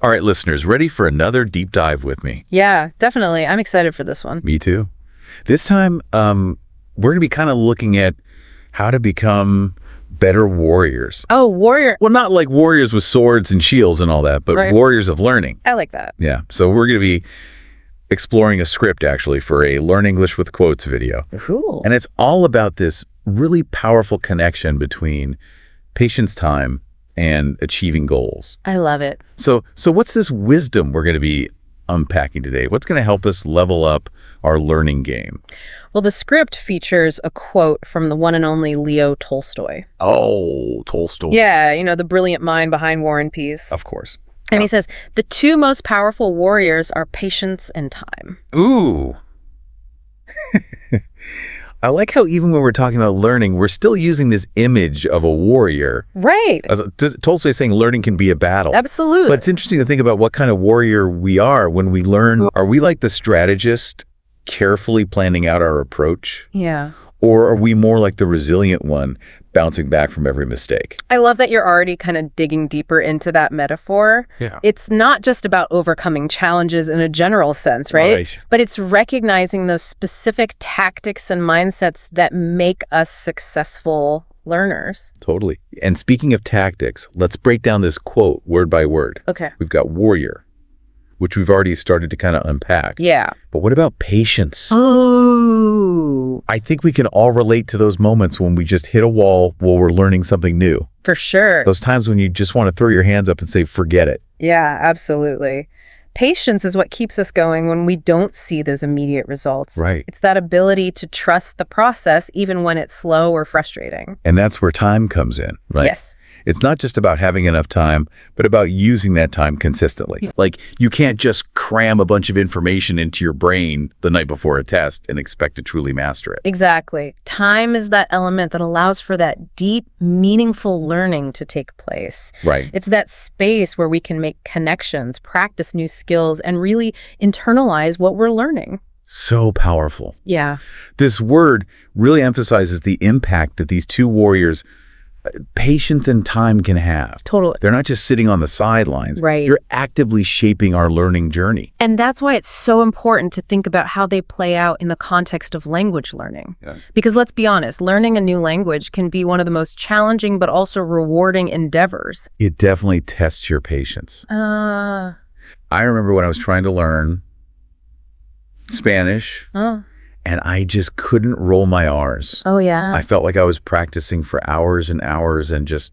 All right, listeners, ready for another deep dive with me? Yeah, definitely. I'm excited for this one. Me too. This time, we're going to be kind of looking at how to become better warriors. Oh, warrior. Well, not like warriors with swords and shields and all that, but Right. warriors of learning. I like that. Yeah. So we're going to be exploring a script, actually, for a Learn English with Quotes video. Cool. And it's all about this really powerful connection between patience time and achieving goals. I love it. So what's this wisdom we're going to be unpacking today? What's going to help us level up our learning game? Well, the script features a quote from the one and only Leo Tolstoy. Oh, Tolstoy. Yeah, the brilliant mind behind War and Peace. Of course. And he says, the two most powerful warriors are patience and time. Ooh. I like how even when we're talking about learning, we're still using this image of a warrior. Right. Tolstoy is saying learning can be a battle. Absolutely. But it's interesting to think about what kind of warrior we are when we learn. Are we like the strategist, carefully planning out our approach? Yeah. Or are we more like the resilient one, bouncing back from every mistake? I love that you're already kind of digging deeper into that metaphor. Yeah. It's not just about overcoming challenges in a general sense, right? But it's recognizing those specific tactics and mindsets that make us successful learners. Totally. And speaking of tactics, let's break down this quote word by word. Okay. We've got warrior, which we've already started to kind of unpack. Yeah. But what about patience? Ooh. I think we can all relate to those moments when we just hit a wall while we're learning something new. For sure. Those times when you just want to throw your hands up and say, forget it. Yeah, absolutely. Patience is what keeps us going when we don't see those immediate results. Right. It's that ability to trust the process even when it's slow or frustrating. And that's where time comes in, right? Yes. It's not just about having enough time, but about using that time consistently. Like, you can't just cram a bunch of information into your brain the night before a test and expect to truly master it. Exactly. Time is that element that allows for that deep, meaningful learning to take place. Right. It's that space where we can make connections, practice new skills, and really internalize what we're learning. So powerful. Yeah. This word really emphasizes the impact that these two warriors, patience and time, can have. Totally. They're not just sitting on the sidelines. Right. You're actively shaping our learning journey. And that's why it's so important to think about how they play out in the context of language learning. Yeah. Because let's be honest, learning a new language can be one of the most challenging but also rewarding endeavors. It definitely tests your patience. I remember when I was trying to learn Spanish, and I just couldn't roll my R's. Oh, yeah. I felt like I was practicing for hours and hours and just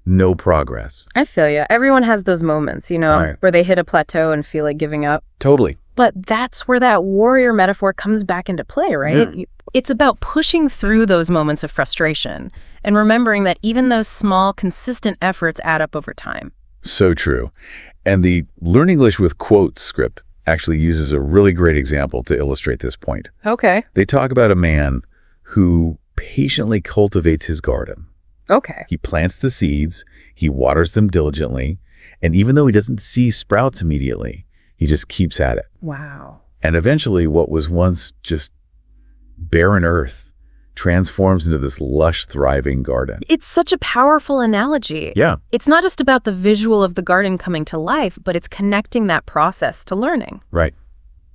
no progress. I feel you. Everyone has those moments, Right. where they hit a plateau and feel like giving up. Totally. But that's where that warrior metaphor comes back into play, right? Yeah. It's about pushing through those moments of frustration and remembering that even those small, consistent efforts add up over time. So true. And the Learn English with Quotes script actually uses a really great example to illustrate this point. Okay. They talk about a man who patiently cultivates his garden. Okay. He plants the seeds, he waters them diligently, and even though he doesn't see sprouts immediately, he just keeps at it. Wow. And eventually what was once just barren earth transforms into this lush, thriving garden. It's such a powerful analogy. Yeah. It's not just about the visual of the garden coming to life, but it's connecting that process to learning. Right.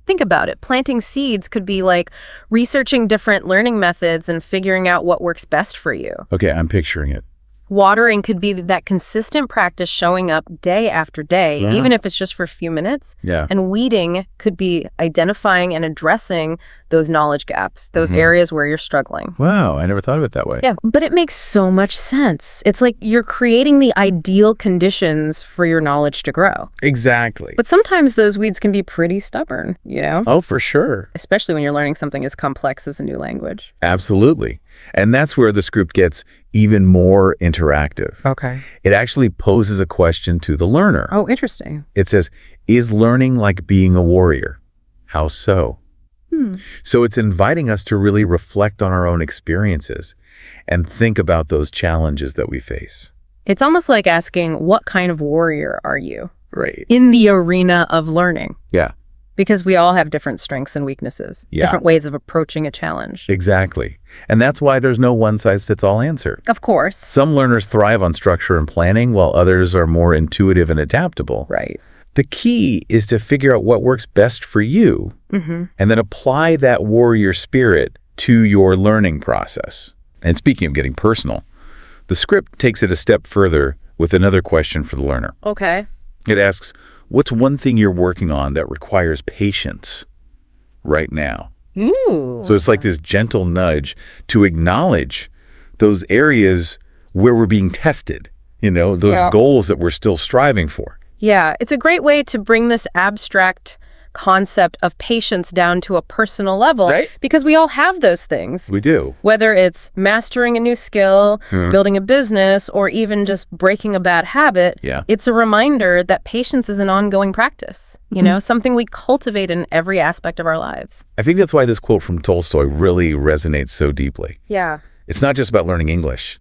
Think about it. Planting seeds could be like researching different learning methods and figuring out what works best for you. Okay, I'm picturing it. Watering could be that consistent practice showing up day after day, Yeah. even if it's just for a few minutes. Yeah. And weeding could be identifying and addressing those knowledge gaps, those areas where you're struggling. Wow, I never thought of it that way. Yeah, but it makes so much sense. It's like you're creating the ideal conditions for your knowledge to grow. Exactly. But sometimes those weeds can be pretty stubborn, Oh, for sure. especially when you're learning something as complex as a new language. Absolutely. And that's where the script gets even more interactive. Okay. It actually poses a question to the learner. Oh, interesting. It says, is learning like being a warrior? How so? So it's inviting us to really reflect on our own experiences and think about those challenges that we face. It's almost like asking, what kind of warrior are you Right. in the arena of learning? Yeah, Because we all have different strengths and weaknesses, Yeah. different ways of approaching a challenge. exactly. And that's why there's no one-size-fits-all answer. Of course. Some learners thrive on structure and planning, while others are more intuitive and adaptable. Right. The key is to figure out what works best for you and then apply that warrior spirit to your learning process. And speaking of getting personal, the script takes it a step further with another question for the learner. Okay. It asks, what's one thing you're working on that requires patience right now? Ooh. So it's like this gentle nudge to acknowledge those areas where we're being tested, those goals that we're still striving for. Yeah, it's a great way to bring this abstract concept of patience down to a personal level, right? Because we all have those things. We do. Whether it's mastering a new skill, building a business, or even just breaking a bad habit, it's a reminder that patience is an ongoing practice, something we cultivate in every aspect of our lives. I think that's why this quote from Tolstoy really resonates so deeply. Yeah. It's not just about learning English.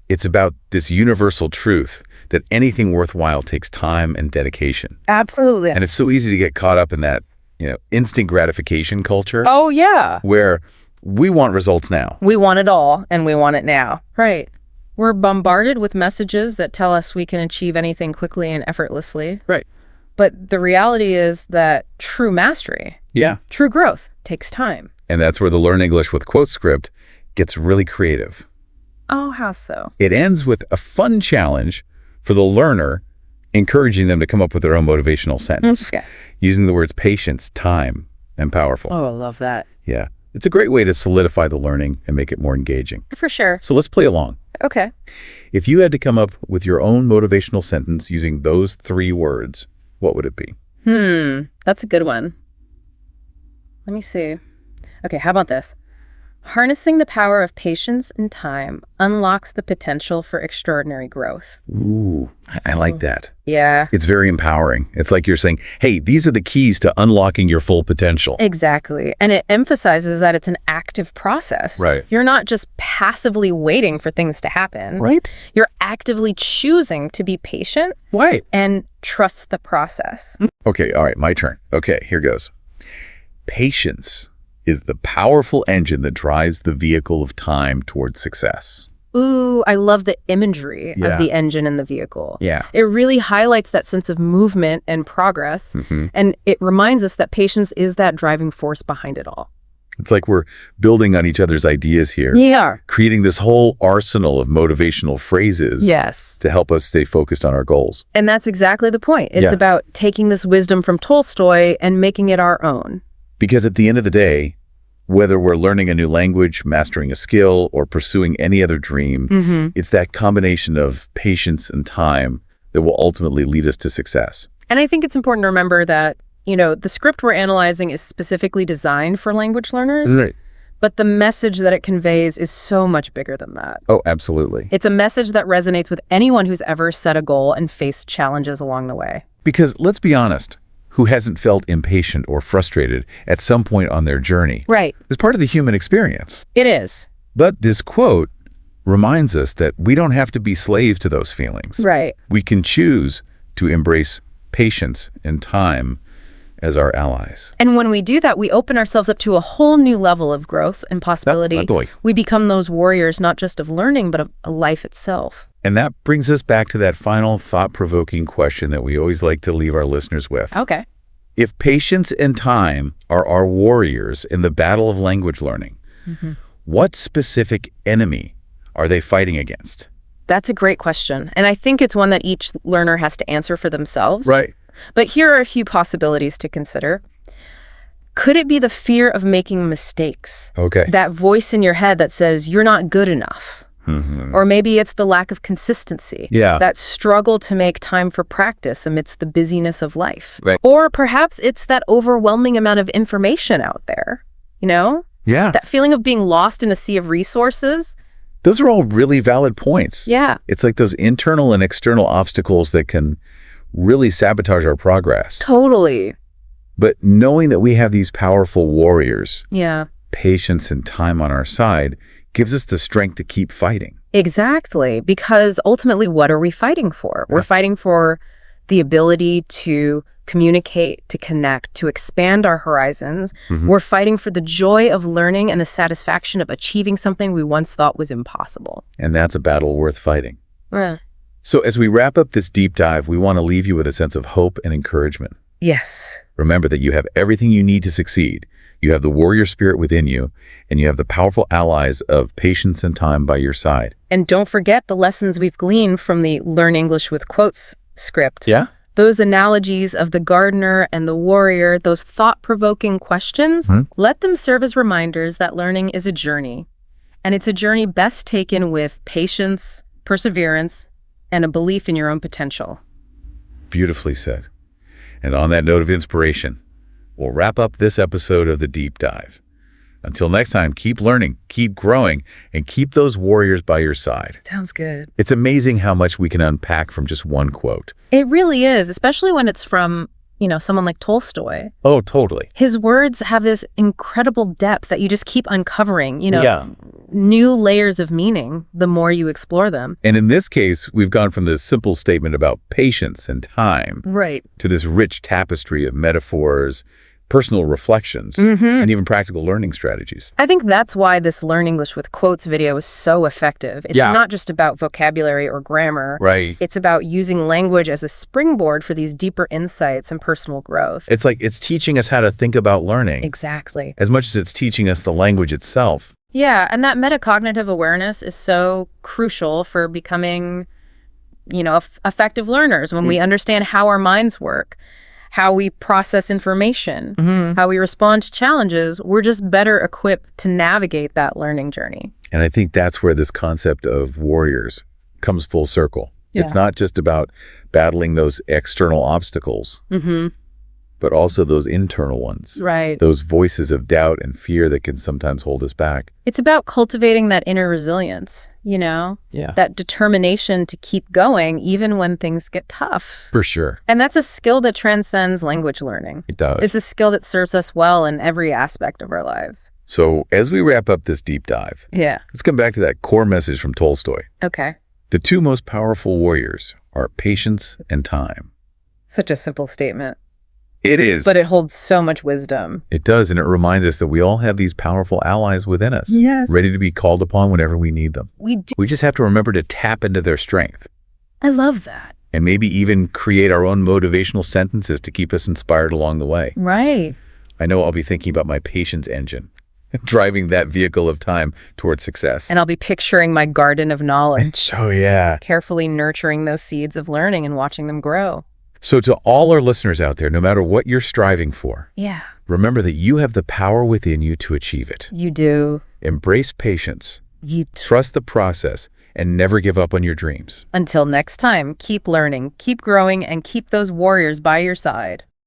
It's about this universal truth that anything worthwhile takes time and dedication. Absolutely. And it's so easy to get caught up in that, instant gratification culture. Oh, yeah. Where we want results now. We want it all, and we want it now. Right. We're bombarded with messages that tell us we can achieve anything quickly and effortlessly. Right. But the reality is that true mastery, true growth, takes time. And that's where the Learn English with Quote script gets really creative. Oh, how so? It ends with a fun challenge for the learner, encouraging them to come up with their own motivational sentence, using the words patience, time, and powerful. Oh, I love that. Yeah. It's a great way to solidify the learning and make it more engaging. For sure. So let's play along. Okay. If you had to come up with your own motivational sentence using those 3 words, what would it be? That's a good one. Let me see. Okay, how about this? Harnessing the power of patience and time unlocks the potential for extraordinary growth. Ooh, I like that. Yeah. It's very empowering. It's like you're saying, hey, these are the keys to unlocking your full potential. Exactly. And it emphasizes that it's an active process. Right. You're not just passively waiting for things to happen. Right. You're actively choosing to be patient. Right. And trust the process. Okay, all right, my turn. Okay, here goes. Patience is the powerful engine that drives the vehicle of time towards success. Ooh, I love the imagery of the engine and the vehicle. Yeah. It really highlights that sense of movement and progress, and it reminds us that patience is that driving force behind it all. It's like we're building on each other's ideas here. Yeah. Creating this whole arsenal of motivational phrases to help us stay focused on our goals. And that's exactly the point. It's about taking this wisdom from Tolstoy and making it our own. Because at the end of the day, whether we're learning a new language, mastering a skill, or pursuing any other dream, it's that combination of patience and time that will ultimately lead us to success. And I think it's important to remember that, the script we're analyzing is specifically designed for language learners. Right. But the message that it conveys is so much bigger than that. Oh, absolutely. It's a message that resonates with anyone who's ever set a goal and faced challenges along the way. Because let's be honest, who hasn't felt impatient or frustrated at some point on their journey? Right. It's part of the human experience. It is. But this quote reminds us that we don't have to be slaves to those feelings. Right. We can choose to embrace patience and time as our allies. And when we do that, we open ourselves up to a whole new level of growth and possibility. We become those warriors, not just of learning, but of life itself. And that brings us back to that final thought-provoking question that we always like to leave our listeners with. Okay. If patience and time are our warriors in the battle of language learning, what specific enemy are they fighting against? That's a great question. And I think it's one that each learner has to answer for themselves. Right. But here are a few possibilities to consider. Could it be the fear of making mistakes? Okay. That voice in your head that says you're not good enough. Or maybe it's the lack of consistency. That struggle to make time for practice amidst the busyness of life. Right. Or perhaps it's that overwhelming amount of information out there, Yeah. That feeling of being lost in a sea of resources. Those are all really valid points. Yeah. It's like those internal and external obstacles that can really sabotage our progress. Totally. But knowing that we have these powerful warriors, Yeah. patience and time on our side, gives us the strength to keep fighting. Exactly. Because ultimately, what are we fighting for? We're fighting for the ability to communicate, to connect, to expand our horizons. We're fighting for the joy of learning and the satisfaction of achieving something we once thought was impossible. And that's a battle worth fighting. So as we wrap up this deep dive, we want to leave you with a sense of hope and encouragement. Yes. Remember that you have everything you need to succeed. You have the warrior spirit within you, and you have the powerful allies of patience and time by your side. And don't forget the lessons we've gleaned from the Learn English with Quotes script. Yeah? Those analogies of the gardener and the warrior, those thought-provoking questions, let them serve as reminders that learning is a journey. And it's a journey best taken with patience, perseverance, and a belief in your own potential. Beautifully said. And on that note of inspiration, we'll wrap up this episode of The Deep Dive. Until next time, keep learning, keep growing, and keep those warriors by your side. Sounds good. It's amazing how much we can unpack from just one quote. It really is, especially when it's from, someone like Tolstoy. Oh, totally. His words have this incredible depth that you just keep uncovering, Yeah. new layers of meaning the more you explore them. And in this case, we've gone from this simple statement about patience and time Right. to this rich tapestry of metaphors, personal reflections, and even practical learning strategies. I think that's why this Learn English with Quotes video is so effective. It's not just about vocabulary or grammar. Right. It's about using language as a springboard for these deeper insights and personal growth. It's like it's teaching us how to think about learning Exactly. as much as it's teaching us the language itself. Yeah, and that metacognitive awareness is so crucial for becoming, effective learners when we understand how our minds work, how we process information, how we respond to challenges. We're just better equipped to navigate that learning journey. And I think that's where this concept of warriors comes full circle. Yeah. It's not just about battling those external obstacles, but also those internal ones. Right. Those voices of doubt and fear that can sometimes hold us back. It's about cultivating that inner resilience, Yeah. that determination to keep going even when things get tough. For sure. And that's a skill that transcends language learning. It does. It's a skill that serves us well in every aspect of our lives. So as we wrap up this deep dive, Yeah. let's come back to that core message from Tolstoy. Okay. The two most powerful warriors are patience and time. Such a simple statement. It is. But it holds so much wisdom. It does, and it reminds us that we all have these powerful allies within us. Yes. Ready to be called upon whenever we need them. We do. We just have to remember to tap into their strength. I love that. And maybe even create our own motivational sentences to keep us inspired along the way. Right. I know I'll be thinking about my patience engine, driving that vehicle of time towards success. And I'll be picturing my garden of knowledge, Oh, yeah. carefully nurturing those seeds of learning and watching them grow. So to all our listeners out there, no matter what you're striving for, Yeah. remember that you have the power within you to achieve it. You do. Embrace patience, You trust the process, and never give up on your dreams. Until next time, keep learning, keep growing, and keep those warriors by your side.